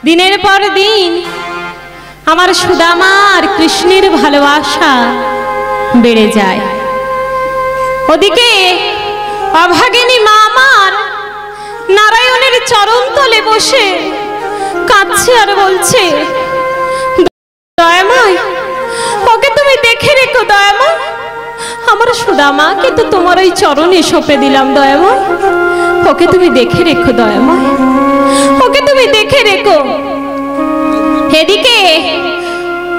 দিনের পর দিন আমার সুদামা আর কৃষ্ণের ভালোবাসা বেড়ে যায়। ওদিকে অভাগিনী মা আমার নারায়ণের চরণ তলে বসে কাঁদছে আর বলছে, দয়াময়, ওকে তুমি দেখে রেখো দয়াময়, আমার সুদামাকে তো তোমার ওই চরণে সঁপে দিলাম দয়াময়, ওকে তুমি দেখে রেখো দয়াময়, ওকে তুমি দেখে রেখো। এদিকে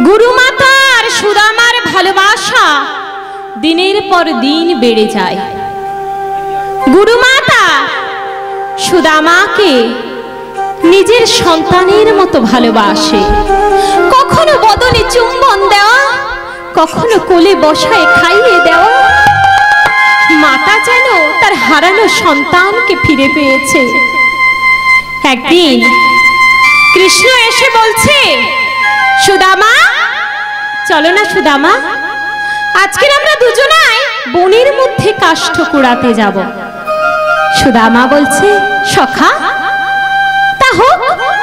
গুরুমাতা আর সুদামার ভালোবাসা দিনের পর দিন বেড়ে যায়। গুরুমাতা সুদামাকে নিজের সন্তানের মতো ভালোবাসে, কখনো বদনে চুম্বন দেওয়া, কখনো কোলে বসায় খাইয়ে দেওয়া। মাতা যেন তার হারানো সন্তানকে ফিরে পেয়েছে। একদিন কৃষ্ণ এসে বলছে, সুদামা চলো না সুদামা, আজকে আমরা দুজনাই বনের মধ্যে কাষ্ঠ কুড়াতে যাব। সুদামা বলছে, সখা তা হোক,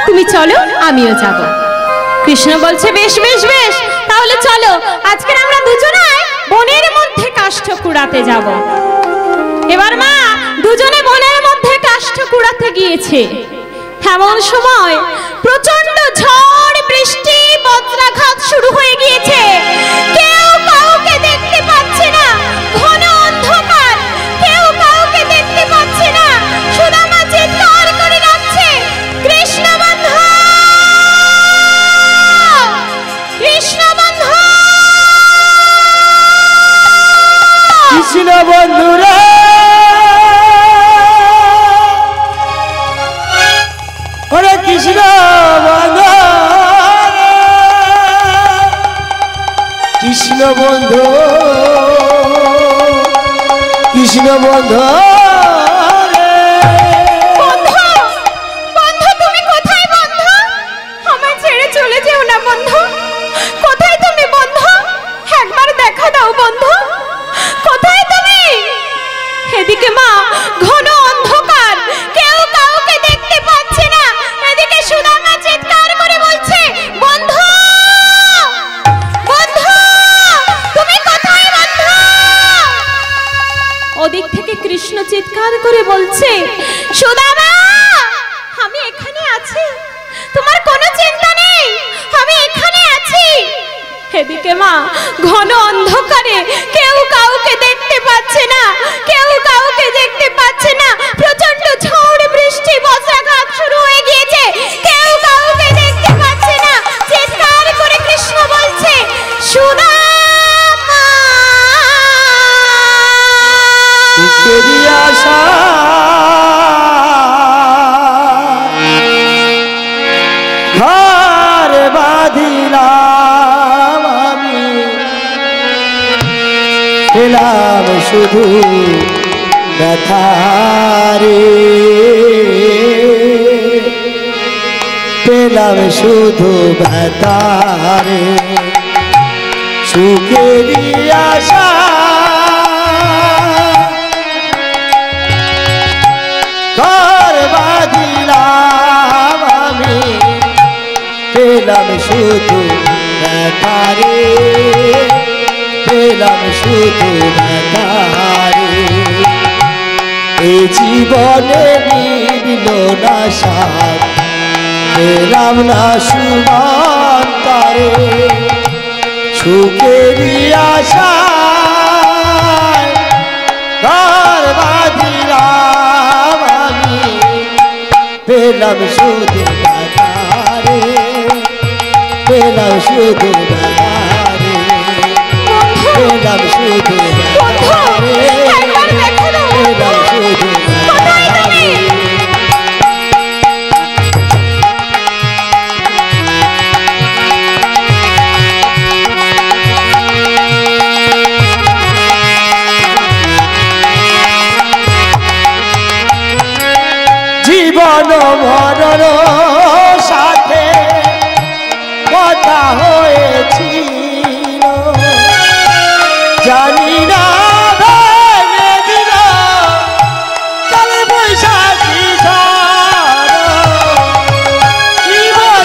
তুমি চলো আমিও যাব। কৃষ্ণ বলছে, বেশ বেশ বেশ, তাহলে চলো, আজকে আমরা দুজনাই বনের মধ্যে কাষ্ঠ কুড়াতে যাব। এবার মা দুজনে বনের মধ্যে কাষ্ঠ কুড়াতে গিয়েছে। এমন সময় প্রচন্ড ঝড় বৃষ্টি বজ্রাঘাত শুরু হয়ে গিয়েছে। কেউ কাউকে দেখতে পাচ্ছে না, ঘন অন্ধকার, কেউ কাউকে দেখতে পাচ্ছে না। সুদামা চিৎকার করে ডাকছে, কৃষ্ণ বন্ধু, কৃষ্ণ বন্ধু, কৃষ্ণ বন্ধুরা, ওরে কৃষ্ণ বন্ধু, কৃষ্ণ বন্ধু, কৃষ্ণ বন্ধু, বন্ধু, বন্ধু তুমি কোথায় বন্ধু? আমায় ছেড়ে চলে যেও না বন্ধু। কোথায় তুমি বন্ধু? একবার দেখা দাও বন্ধু, কোথায় তুমি? এদিকে মা ঘন অন্ধকার, কেউ কাউকে দেখতে পাচ্ছে না। এদিকে সুদামা চিৎকার করে বলছে, বন্ধু, বন্ধু তুমি কোথায় বন্ধু? ওদিক থেকে কৃষ্ণ চিৎকার করে বলছে, সুদামা আমি এখানে আছি, তোমার কোনো চিন্তা নেই, আমি এখানে আছি। এদিকে মা ঘন অন্ধকারে, কেউ কাউকে দেখতে পাচ্ছে না, কেউ কাউকে দেখতে পাচ্ছে না। প্রচন্ড ঝড় বৃষ্টি বজ্রাঘাত শুরু হয়ে গিয়েছে, কেউ কাউকে দেখতে পাচ্ছে না। চিৎকার করে কৃষ্ণ বলছে, সুদামা কেরি আশা ঘর বাঁধিলাম আমি, পেলাম শুধু ব্যথারে, পেলাম শুধু ব্যথারে, সুখেরি আশা ঘর বাঁধিলাম আমি, পেলাম শুধু ব্যথারে, পেলাম শুধু ব্যথারে। এই জীবনে মিলল না সাথ, পেলাম না সুমন্তারে, সুখেরি আশা ঘর বাঁধিলাম আমি, পেলাম শুধু ব্যথারে, পেলাম শুধু ব্যথারে, পেলাম শুধু ব্যথারে, পেলাম শুধু ব্যথারে। জীবন মরণ সাথে কথা হয়েছিল, জানি না ভেঙে দিল কাল বৈশাখী ঝড়। জীবন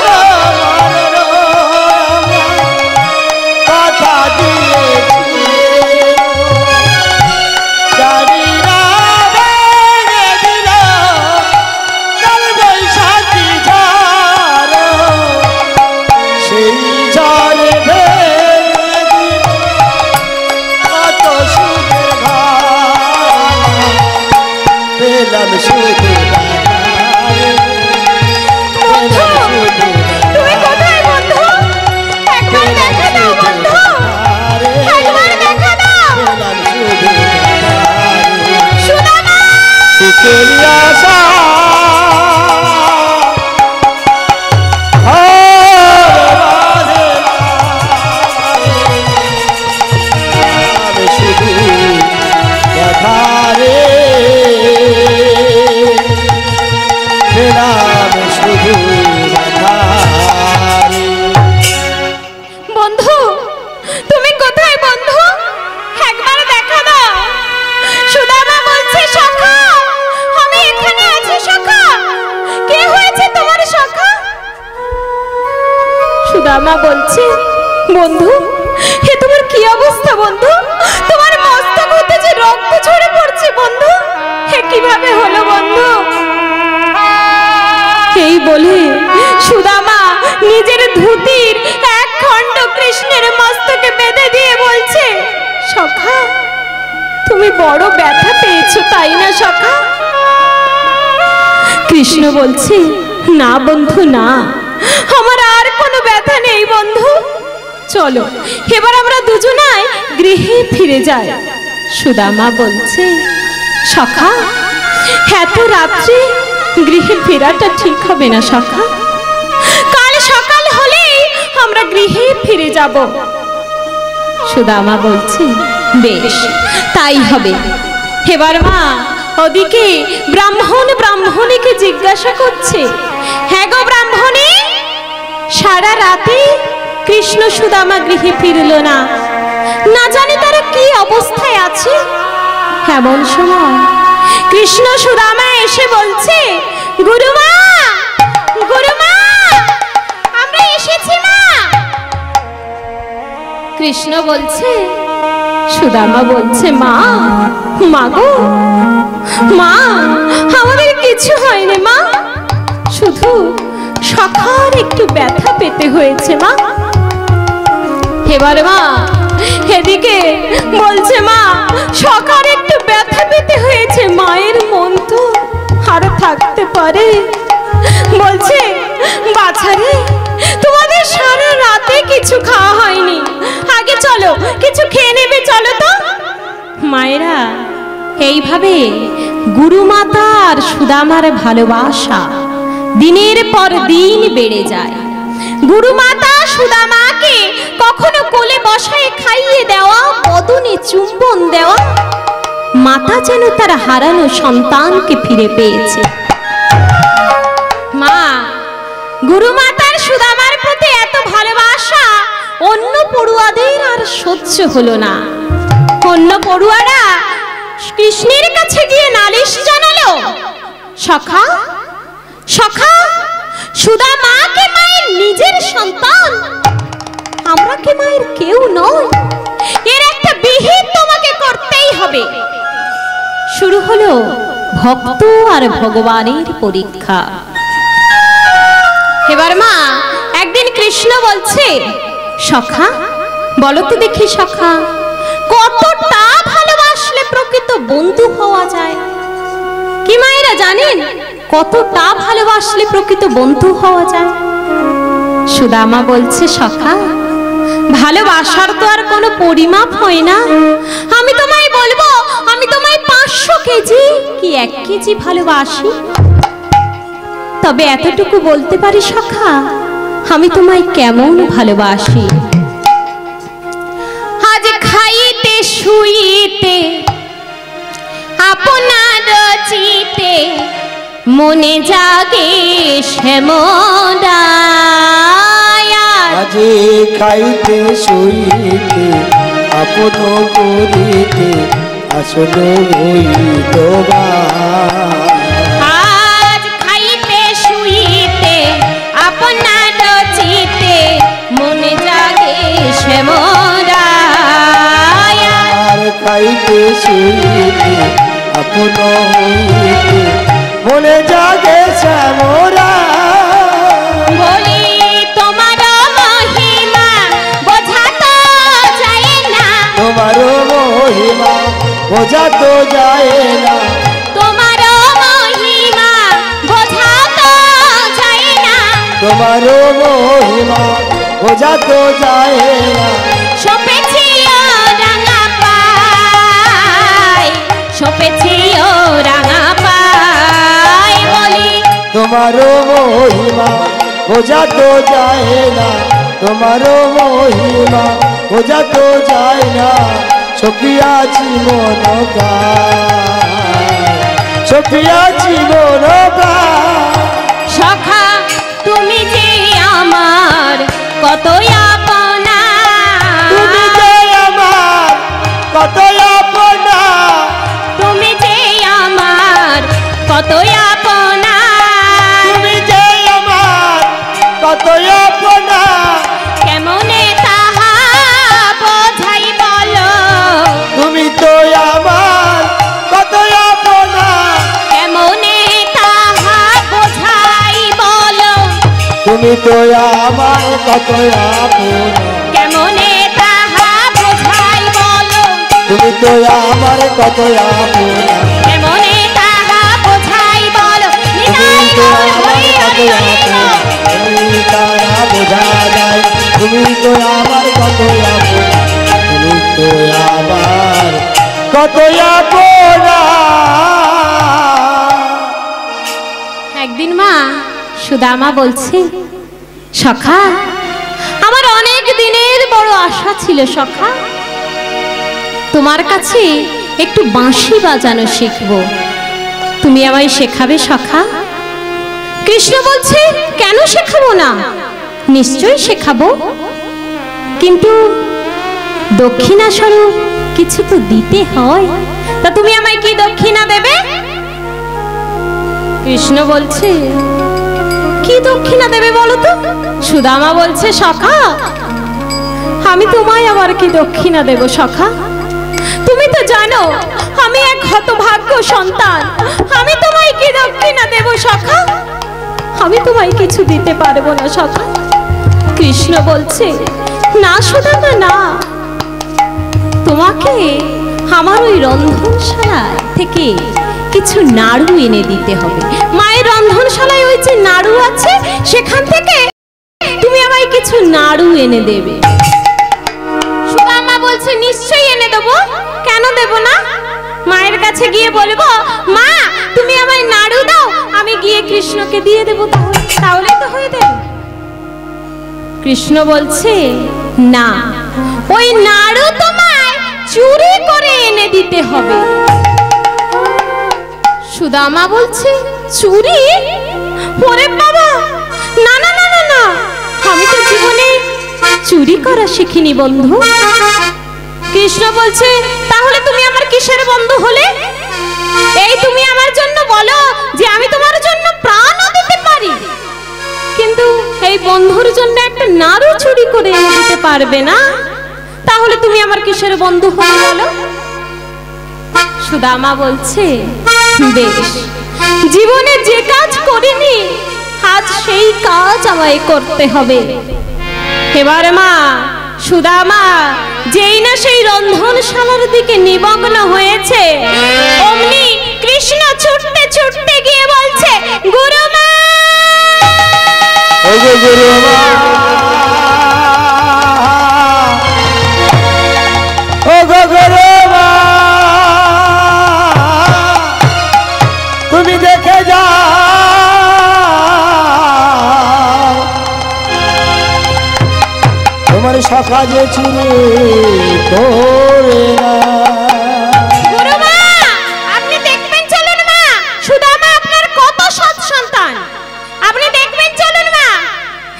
সুদামা বলছে, বন্ধু হে তোমার কি অবস্থা বন্ধু? তোমার মস্তক হতে যে রক্ত ঝরে পড়ছে বন্ধু, হে কিভাবে হলো বন্ধু? এই বলে সুদামা নিজের ধুতির এক খণ্ড কৃষ্ণের মস্তকে বেঁধে দিয়ে বলছে, সখা তুমি বড় ব্যথা পেয়েছো তাই না সখা? কৃষ্ণ বলছে, না বন্ধু না, আমার আর কোনো ব্যথা নেই বন্ধু, চলো এবার আমরা দুজনায় গৃহে ফিরে যাই। সুদামা বলছে, সখা এত রাত্রে গৃহে ফেরাটা ঠিক হবে না সখা, কাল সকাল হলেই আমরা গৃহে ফিরে যাব। সুদামা বলছে, বেশ তাই হবে। এবার মা ওদিকে ব্রাহ্মণীকে জিজ্ঞাসা করছে, হ্যাঁ গো ব্রাহ্মণী, সারা রাতে কৃষ্ণ সুদামা গৃহে ফিরল না, না জানি তারা কি অবস্থায় আছে। এমন সময় কৃষ্ণ সুদামা এসে বলছে, গুরুমা গুরুমা আমরা এসেছি মা। কৃষ্ণ বলছে, সুদামা বলছে, মা গো মা, আমাদের কিছু হয়নি মা, শুধু সখার একটু ব্যথা পেতে হয়েছে মা। এবার মা এদিকে বলছে, মা সখার একটু ব্যথা পেতে হয়েছে, মায়ের মন তো আর থাকতে পারে। বলছে, বাছারে তোমাদের সারা রাতে কিছু খাওয়া হয়নি, আগে চলো কিছু খেয়ে নেবে, চলো তো। মায়েরা এইভাবে গুরুমাতা আর সুদামার ভালোবাসা দিনের পর দিন বেড়ে যায়। গুরুমাতা সুদামাকে কখনো কোলে বসায় খাইয়ে দেওয়া, বদনে চুম্বন দেওয়া, মাতা যেন তার হারানো সন্তানকে ফিরে পেয়েছে। মা গুরুমাতার সুদামার প্রতি এত ভালোবাসা অন্য পড়ুয়াদের আর সহ্য হলো না। অন্য পড়ুয়ারা কৃষ্ণের কাছে গিয়ে নালিশ জানালো, সখা সখা সুদামাকে মায়ের নিজের সন্তান, আমরা কি মায়ের কেউ নয়, এর একটা বিহিত তোমাকে করতেই হবে। শুরু হলো ভক্ত আর ভগবানের পরীক্ষা। এবার মা একদিন কৃষ্ণ বলছে, সখা বলো তো দেখি সখা, কতটা ভালোবাসলে প্রকৃত বন্ধু হওয়া যায়? কি মায়েরা জানেন কতটা ভালোবাসলে প্রকৃত বন্ধু হওয়া যায়? সুদামা বলছে, সখা ভালোবাসার তো আর কোনো পরিমাপ হয় না, আমি তোমায় বলবো আমি তোমায় 500 কেজি কি 1 কেজি ভালোবাসি, তবে এতটুকু বলতে পারি সখা, আমি তোমায় কেমন ভালোবাসি। আজ খাইতে শুইতে আপনার চিতে মনে জাগে শ্যামদায়া, আজ খাইতে শুইতে আপন করিতে আসল হইল বা, আজ খাইতে শুইতে আপনার চিতে মনে জাগে শ্যামদায়া, আর খাইতে শুইতে আপন হইতে মনে জাগে শ্যামরা, বলি তোমার মহিমা বোঝা তো যায় না, তোমার মহিমা বোঝা তো যায় না, তোমার মহিমা বোঝা তো যায় না, তোমার মহিমা বোঝা তো যায় না, সপেছি ও রাঙা পাই, সপেছি ও রাঙা পাই, বলি তোমার মহিমা বোঝা তো যায় না, তোমার মহিমা বোঝা তো যায় না, সপিয়াছি মন প্রাণ, সপিয়াছি মন প্রাণ, সখা তুমি যে আমার কত আপনা, তুমি যে আমার কত আপনা, তুমি যে আমার কত আপনা, তুমি যে আমার কত আপনা, কেমনে তাহা বোঝাই বলো, তুমি তো আমার কত আপনা, কেমনে তাহা বোঝাই বলো, তুমি তো আমার কত আপনা, কেমনে তাহা বোঝাই বলো, তুমি তো আমার কত আপনা, কেমনে তাহা বোঝাই বলো। তুমি তো আমার কত আপনা, তারা বোঝা যায়, তুমি তো আমার কত আপনা, তুমি তো আমার কত আপনা। একদিন মা সুদামা বলছে, সখা আমার অনেক দিনের বড় আশা ছিল সখা, তোমার কাছে একটু বাঁশি বাজানো শিখবো, তুমি আমায় শেখাবে সখা? কৃষ্ণ বলছে, কেন শেখাবো না, নিশ্চয়ই শেখাবো, কিন্তু দক্ষিণা স্বরূপ কিছু তো দিতে হয়, তা তুমি আমায় কি দক্ষিণা দেবে? কৃষ্ণ বলছে, কি দক্ষিণা দেবে বলো তো? সুদামা বলছে, সখা আমি তোমায় আবার কি দক্ষিণা দেব সখা? তুমি তো জানো আমি এক হতভাগ্য সন্তান, আমি তোমায় কি দক্ষিণা দেব সখা? আমি তোমায় কিছু দিতে পারবো না সখা। কৃষ্ণ বলছে, না সুদামা না, তোমাকে আমার ওই রন্ধনশালায় থেকে কিছু নাড়ু এনে দিতে হবে। মায়ের রন্ধনশালায় ওই যে নাড়ু আছে, সেখান থেকে তুমি আমায় কিছু নাড়ু এনে দেবে। সুদামা বলছে, নিশ্চয়ই এনে দেবো, কেন দেব না? মায়ের কাছে গিয়ে বলবো, মা তুমি আমায় নাড়ু দাও, আমি গিয়ে কৃষ্ণকে দিয়ে দেবো, তাহলে তো হয়ে যাবে। কৃষ্ণ বলছে, না, ওই নাড়ু তোমায় চুরি করে এনে দিতে হবে। সুদামা বলছে, চুরি? ওরে বাবা, না না না না না, আমি তো জীবনে চুরি করা শিখিনি বন্ধু। কৃষ্ণ বলছে, তাহলে তুমি আমার কিসের বন্ধু হলে? এই তুমি আমার জন্য বলো যে আমি তোমার জন্য প্রাণও দিতে পারি, কিন্তু এই বন্ধুর জন্য একটা নাড়ু চুরি করে এনে দিতে পারবে না, তাহলে তুমি আমার কিসের বন্ধু হলে বলো? সুদামা বলছে, বেশ, জীবনে যে কাজ করিনি আজ সেই কাজ আমায় করতে হবে। এবার মা সুদামা যেই না সেই রন্ধনশালার দিকে নিমগ্ন হয়েছে, অমনি কৃষ্ণ ছুটতে ছুটতে গিয়ে বলছে, গুরুমা, ও গো গুরুমা, ও গো গুরুমা, তুমি দেখে যাও তোমার সখা যে চুরি করে না। গুরুমা আপনি দেখবেন, চলুন মা, সুদামা আপনার কত সৎ সন্তান, আপনি দেখবেন, চলুন মা।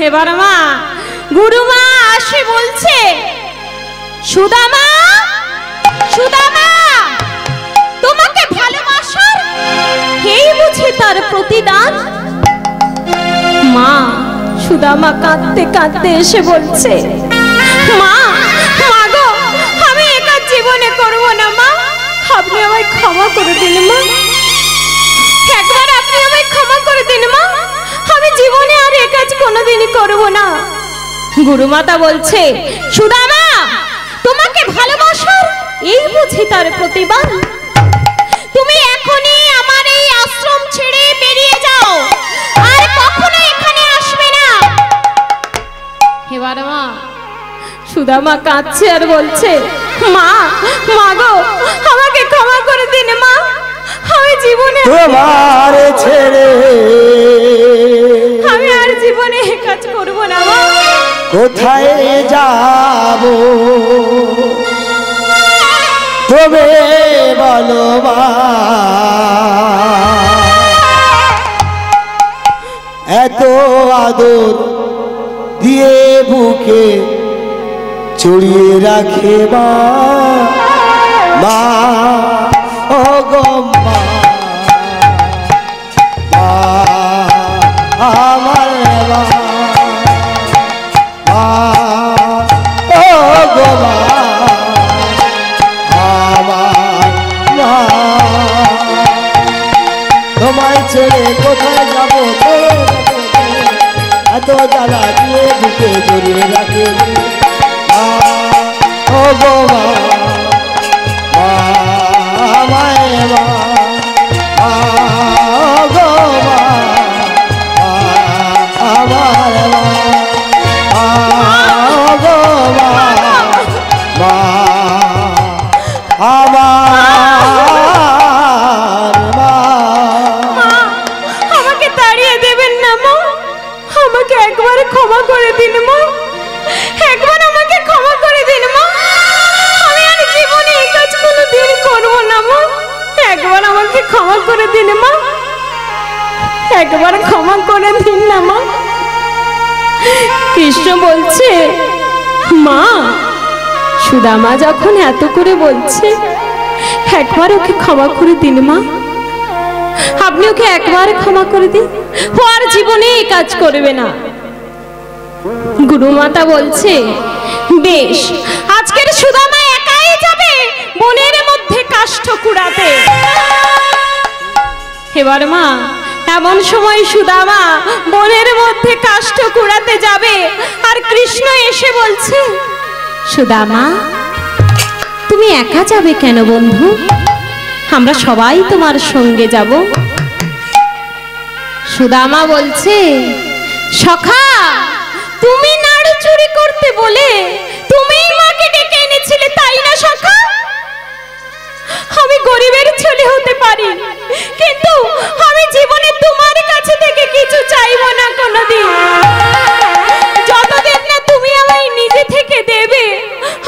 এবার মা গুরুমা আসে বলছে, সুদামা, সুদামা তোমাকে ভালোবাসার এই বুঝি তার প্রতিদান? মা সুদামা কাঁদতে কাঁদতে এসে বলছে, মা, মা গো, আমি এ কাজ জীবনে করবো না মা, আপনি আমায় ক্ষমা করে দিন মা, একবার আপনি আমায় ক্ষমা করে দিন মা, আমি জীবনে আর এ কাজ কোনোদিনই করবো না। গুরুমাতা বলছে, সুদামা তোমাকে ভালোবাসার এই বুঝি তার প্রতিদান? তুমি এখনই আমার এই আশ্রম ছেড়ে বেরিয়ে যাও, আর কখনো এখানে আসবে না। এবার মা সুদামা কাঁদছে আর বলছে, মা, মা গো, আমাকে ক্ষমা করে দিন মা, আমি জীবনে তোমার ছেড়ে আমি আর জীবনে এ কাজ করব না মা। কোথায় যাব তবে বলো মা, এত আদর দিয়ে বুকে চড়িয়ে রাখে মা, মা ও গো মা, মা আমার মা, মা এত জ্বালা দিয়ে বুকে জড়িয়ে রাখে মা, ও গো মা, মা আমায় মা, মা ও গো মা, মা আমার মা, মা ও গো মা, মা আমার মা। আমাকে তাড়িয়ে দেবেন না মা, আমাকে একবার ক্ষমা করে দিন মা, একবার আমাকে ক্ষমা করে দিন মা, আমি আর জীবনে এই কাজ কোনোদিন করবো না মা, একবার আমাকে ক্ষমা করে দিন মা, একবার ক্ষমা করে দিন না মা। কৃষ্ণ বলছে মা, সুদামা যখন এত করে বলছে একবার ওকে ক্ষমা করে দিন মা, আপনি ওকে একবার ক্ষমা করে দিন, ও আর জীবনে এই কাজ করবে না। গুরুমাতা বলছে বেশ, আজকের সুদামা একাই যাবে বনের মধ্যে কাষ্ঠ কুড়াতে। এবার মা, এমন সময় সুদামা বনের মধ্যে কাষ্ঠ কুড়াতে যাবে, আর কৃষ্ণ এসে বলছে সুদামা তুমি একা যাবে কেন বন্ধু, আমরা সবাই তোমার সঙ্গে যাব। সুদামা বলছে সখা, তুমি নাড়ু চুরি করতে বলে তুমিই মাকে ডেকে এনেছিলে তাই না সখা? আমি গরিবের ছেলে হতে পারি, কিন্তু আমি জীবনে তোমার কাছে থেকে কিছু চাইবো না কোনোদিন। যতদিন না তুমি আমায় নিজে থেকে দেবে,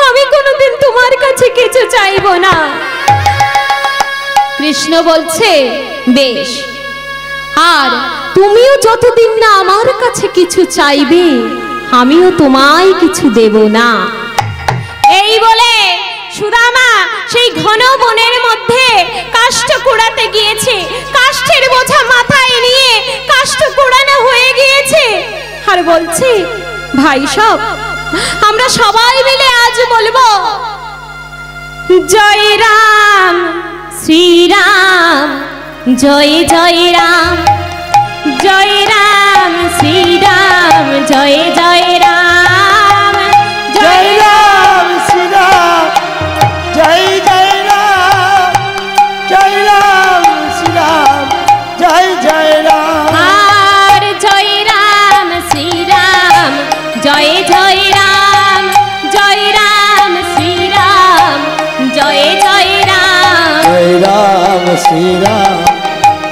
আমি কোনোদিন তোমার কাছে কিছু চাইবো না। কৃষ্ণ বলছে বেশ, আর তুমিও যতদিন না আমার কাছে কিছু চাইবে, আমিও তোমায় কিছু দেব না। এই বলে সুদামা সেই ঘন বনের মধ্যে কাষ্ঠ কুড়াতে গিয়েছে, কাষ্ঠের বোঝা মাথায় নিয়ে কাষ্ঠ কুড়ানো হয়ে গিয়েছে, আর বলছে ভাই সব আমরা সবাই মিলে আজ বলবো জয় রাম শ্রীরাম, জয় জয় রাম, জয় রাম শ্রীরাম, জয় জয় রাম, জয় রাম শ্রীরাম, জয় জয় রাম, জয় রাম শ্রীরাম, জয় জয় রাম। আর জয় রাম শ্রীরাম, জয় জয় রাম, জয় রাম শ্রীরাম, জয় জয় রাম, জয় রাম শ্রীরাম,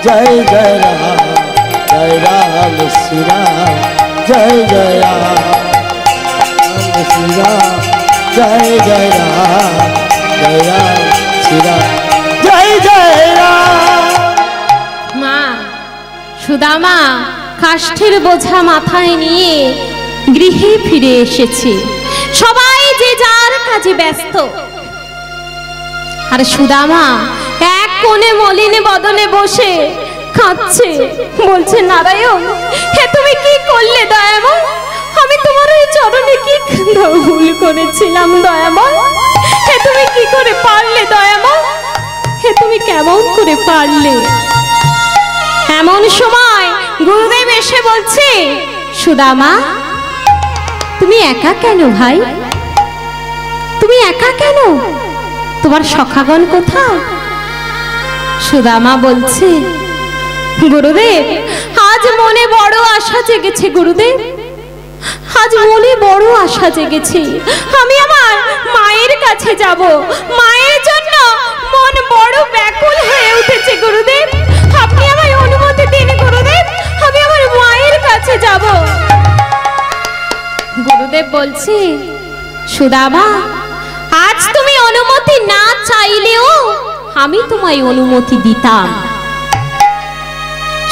জয় জয় রাম, জয় রাম শ্রীরাম, জয় জয় রাম, রাম শ্রীরাম, জয় জয় রাম, জয় রাম শ্রীরাম, জয় জয় রাম। মা, সুদামা কাষ্ঠের বোঝা মাথায় নিয়ে গৃহে ফিরে এসেছে, সবাই যে যার কাজে ব্যস্ত, আর সুদামা এক কোণে মলিনে বদনে বসে কাঁদছে, বলছে নারায়ণ হে তুমি কি করলে দয়াময়, আমি তোমার ওই চরণে কি ভুল করেছিলাম দয়াময়, হে তুমি কি করে পারলে দয়াময়, হে তুমি কেমন করে পারলে। এমন সময় গুরুদেব এসে বলছে সুদামা তুমি একা কেন ভাই, তুমি একা কেন, তোমার সখাগণ কোথায়? সুদামা বলছে গুরুদেব আজ মনে বড় আশা জেগেছে, গুরুদেব আজ মনে বড় আশা জেগেছে, আমি আমার মায়ের কাছে যাব, মায়ের জন্য মন বড় ব্যাকুল হয়ে উঠেছে গুরুদেব, আপনি আমায় অনুমতি দিন গুরুদেব, আমি আমার মায়ের কাছে যাব। গুরুদেব বলছে সুদামা আজ তুমি অনুমতি না চাইলেও আমি তোমায় অনুমতি দিতাম।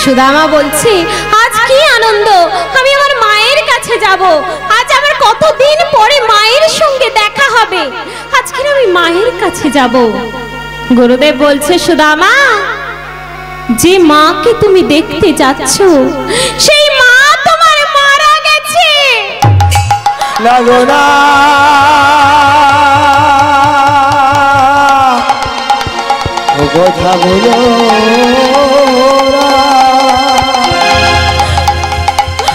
সুদামা বলছে আজ কি আনন্দ, আমি আমার মায়ের কাছে যাব, আজ আমার কতদিন পরে মায়ের সঙ্গে দেখা হবে, আজকে আমি মায়ের কাছে যাব। গুরুদেব বলছে সুদামা যে মাকে তুমি দেখতে যাচ্ছ সেই মা তোমার মারা গেছে। লাগো না ও কথা বলো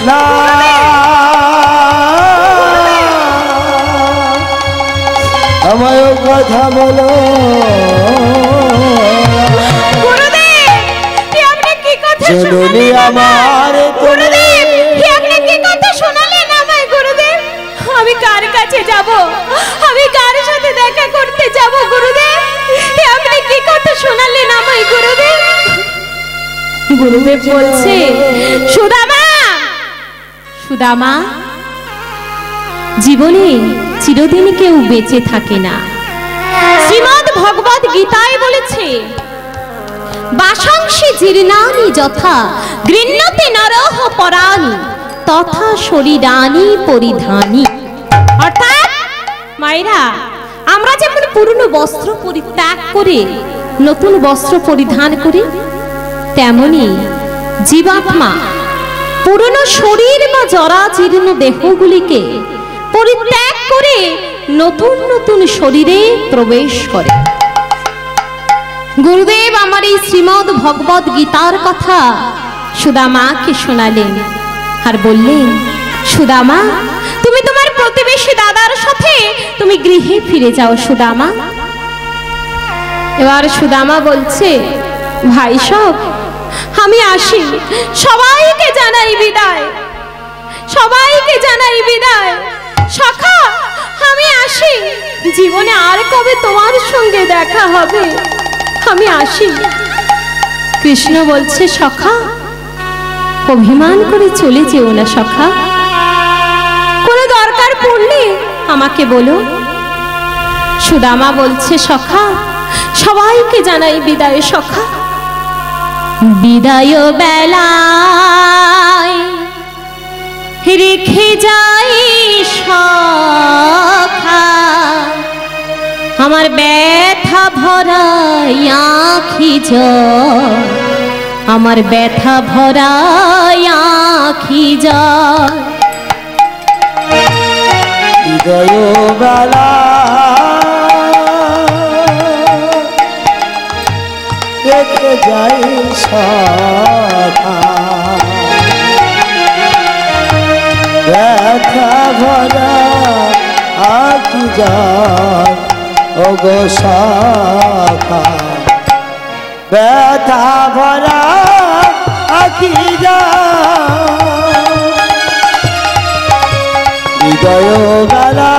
না, আমায় কথা বলো। গুরুদেব, এ আপনি কি কথা জননী শোনালেন আমার গুরুদেব? এ আপনি কি কথা শোনালেন আমায় গুরুদেব? আমি কার কাছে যাব? আমি কার সাথে দেখা করতে যাব গুরুদেব? এ আপনি কি কথা শোনালেন আমায় গুরুদেব? গুরুদেব বলছে, সুদামা, সুদামা, জীবনে চিরদিন কেউ বেঁচে থাকে না। শ্রীমদ্ ভগবদ গীতায় বলেছে, বাসাংশি জীর্ণানি যথা গৃহ্ণতে নরহ পরাণি তথা শরীরানি পরিধানি। অর্থাৎ মায়েরা, আমরা যেমন পুরনো বস্ত্র পরিত্যাগ করে নতুন বস্ত্র পরিধান করি, তেমনি জীবাত্মা পুরনো শরীর বা জরা জীর্ণ দেহগুলিকে পরিত্যাগ করে নতুন নতুন শরীরে প্রবেশ করে। গুরুদেব আমার এই শ্রীমদ্ ভগবদ গীতার কথা সুদামাকে শোনালেন আর বললেন, সুদামা, তুমি তোমার প্রতিবেশী দাদার সাথে তুমি গৃহে ফিরে যাও সুদামা। এবার সুদামা বলছে, ভাই সব, আমি আসি, সবাইকে জানাই বিদায়, সবাইকে জানাই বিদায়। সখা, আমি আসি, জীবনে আর কবে তোমার সঙ্গে দেখা হবে, আমি আসি। কৃষ্ণ বলছে, সখা, অভিমান করে চলে যেও না সখা, কোনো দরকার পড়লে আমাকে বলো। সুদামা বলছে, সখা, সবাইকে জানাই বিদায় সখা। বিদায় বেলায় রেখে যাই সখা, আমার ব্যথা ভরা আঁখি জল, আমার ব্যথা ভরা আঁখি জল। হৃদয় বেলা রেখে যাই সখা, ব্যথা ভরা আঁখি জল। ওগো সখা, ব্যথা ভরা আঁখি জল। হৃদয় বেলা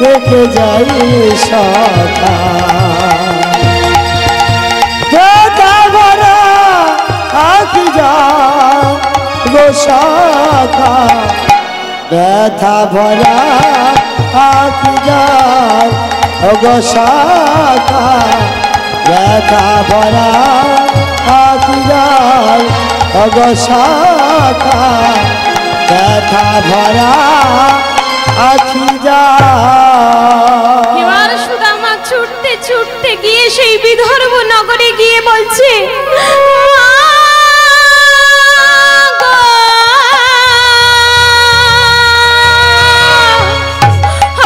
রেখে যাই সখা, ব্যথা ভরা আঁখি জল। গো সখা, ব্যথা ভরা আঁখি জল। গো সখা, ব্যথা ভরা আঁখি জল। গো সখা, ব্যথা ভরা আঁখি জল। এবার সুদামা ছুটতে ছুটতে গিয়ে সেই বিদর্ভ নগরে গিয়ে বলছে,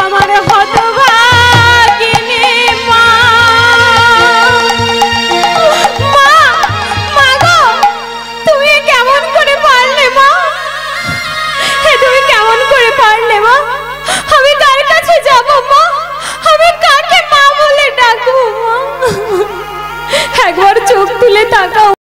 আমার হতভাগিনী মা, মা, মা গো, তুমি কেমন করে পারলে মা? তুমি কেমন করে পারলে মা? আমি কার কাছে যাব মা? আমি কাকে মা বলে ডাকবো মা? একবার চোখ তুলে তাকাও।